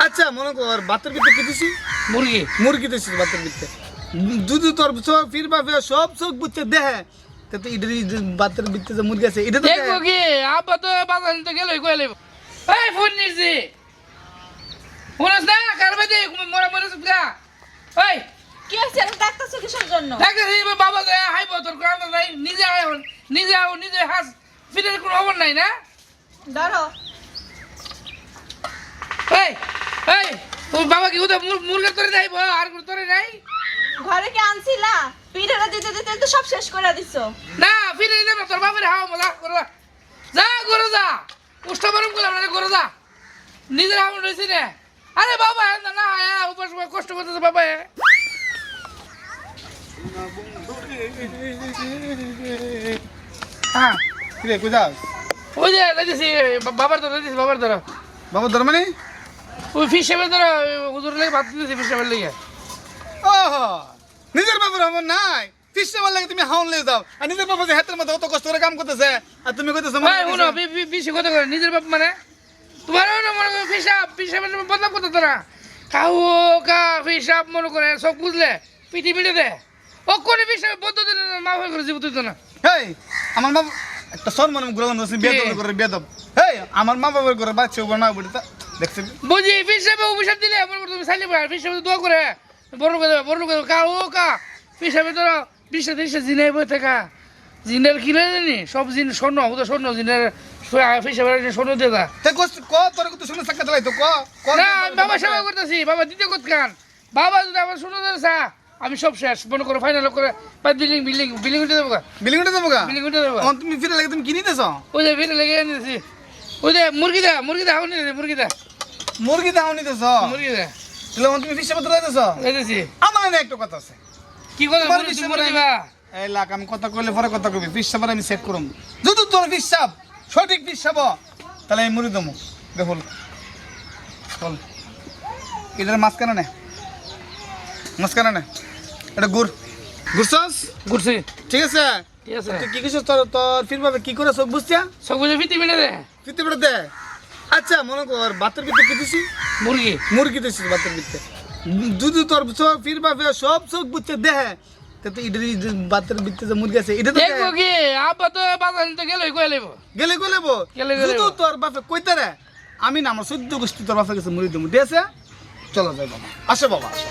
আচ্ছা মনে কর বাতের ভিতরে কি দিছি? মুরগি মুরগি দিছি বাতের ভিতরে। দুধ তোর সব ফির বাপে সব চোখ বুঝতে দেহে তে তো ইডরি বাতের ভিতরে যে মুরগি আছে এটা তো দেখবো কি আব্বা তো বাজার তো গেলই কই লইব এই ফোন নিছি ফোনস না কারবে মরা মরা সুগা এই কি হইছে ডাক্তারছো কিসের জন্য? ডাক্তার এই বাবা যায় হাইব তোর কাম নাই নিজে আয় নিজে হাস ফিরের কোনো খবর নাই না ধরো এই এই তোর বাবা কি উদা মুরগা তোরে যাইব আর কোনো তোরে নাই ঘরে কি আনছিলা? পিঠাটা দিতে দিতে তো সব শেষ করে দিছো। না ফিরে দেব তোর বাপের হাওয়া মজা করো যা করো যা উষ্টা বারম করলাম না করো যা নিজের হাওয়া রয়েছে রে আরে বাবা না না উপর সময় কষ্ট করতেছে বাবা হ্যাঁ রে কই যাস? ওই যে দিছি বাবার ধরো বাবা ধর মানে ওই ফিশ সেবের ধরো হুজুর লেগে ভাত দিতেছি ফিশ সেবের লেগে ওহো নিজের বাবার আমার নাই ফিসে বল লাগে তুমি হাউন লয়ে যাও আর নিজের বাবা যে হাতের মধ্যে অত কষ্ট করে কাম করতেছে আর তুমি কইতেছো ভাই শুনো বেশি কথা করে নিজের বাপ মানে তোমারও না মনে করে ফিসাব বদনাম করতে তোরা কাউ কা ফিসাব মনে করে সব বুঝলে পিটি পিটে দে ও কোনে ফিসাব বদ্ধ দিন মা হয়ে করে জীব তুই তো না হেই আমার মা একটা সম্মান গ্রহণ করছি বেদব করে বেদব হেই আমার মা বাবার করে বাচ্চা উপর না বলি তা দেখছি বুঝি ফিসাবে অভিশাপ দিলে মনে করে তুমি সাইলে পার ফিসাবে দোয়া করে বড় করে কাউ কা ফিসাবে তোরা 20-30 জিনে বই থাকা জিনের কিনে জানি সব জিন স্বর্ণ ওদের স্বর্ণ জিনের ফিসাবে স্বর্ণ দিয়ে দা তে ক তোর কত শুনে সাক্ষাৎ চালাই তো ক না আমি বাবা সেবা করতেছি বাবা দ্বিতীয় কান বাবা যদি আমার শুনে দেছা আমি সব শেষ মনে করো ফাইনাল করে বিল্ডিং উঠে দেবো বিলিং উঠে যাবো গা বিল্ডিং উঠে দেবো এখন তুমি ফিরে লাগে তুমি কিনে দিছো ওই যে ফিরে লেগে এনেছি ওই যে মুরগি দা হাও নিয়ে মুরগি দা মুরগি দাও নিতেছো তাহলে তুমি ফিসে পত্র দিতেছো এনেছি আমার না একটা কথা আছে কি কথা তোমার মুরগি ফিসে মুরগি পরে বা এই লাখ আমি কথা কইলে পরে কথা কইবি ফিসে পরে আমি সেট করুম যদি তোর ফিসাব সঠিক ফিসাব তাহলে আমি মুড়ি দেবো দেখুন বল এটার মাঝখানে নে এটা ঘুরছস ঘুরছি ঠিক আছে ঠিক আছে তুই কি কিছু তোর ফিরভাবে কি করে সব বুঝছিয়া সব বুঝে ফিটি মিলে দে ফিরতে বেড়ে দে আচ্ছা মনে কর বাতের ভিতরে কি দিছি? মুরগি দিছি বাতের ভিতরে দুধ তোর সব ফিরভাবে সব চোখ বুঝতে দেহে তে তো ইডরি বাতের ভিতরে যে মুরগি আছে এটা তো দেখবো কি আব্বা তো বাজার তো গেলই কই লইব গেলে গলেবো গেলে গলেবো। শুধু তোর বাপে কইতে রে আমি না আমার 14 গোষ্ঠী তোর বাপে গেছে মুড়ি দেবো দিয়েছে চলো যাই বাবা আসো বাবা আসো